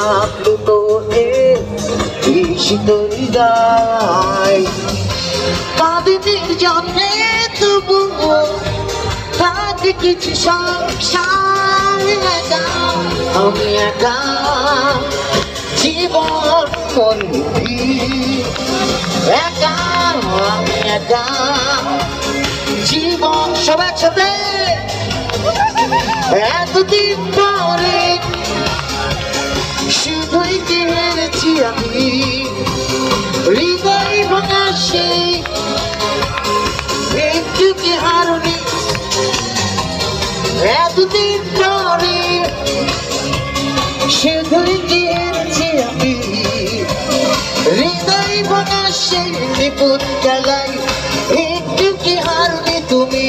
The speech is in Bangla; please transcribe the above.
থাকলো তোদের ঈশিত হৃদয় কাঁদিনীর জন্যে তবুও থাকে কিছু সংসার একা আমি একা জীবন মন্দি একা আমি একা জীবন সব একসাথে এতদিন পরে শুধুই কি হেরেছি আমি হৃদয় ভাঙা সেই একটু কি হারুনি এতদিন পরে শুধুই কি হেরেছি আমি হৃদয় ভাঙা সেই নিপুণ খেলায় একটু কি হারুনি তুমি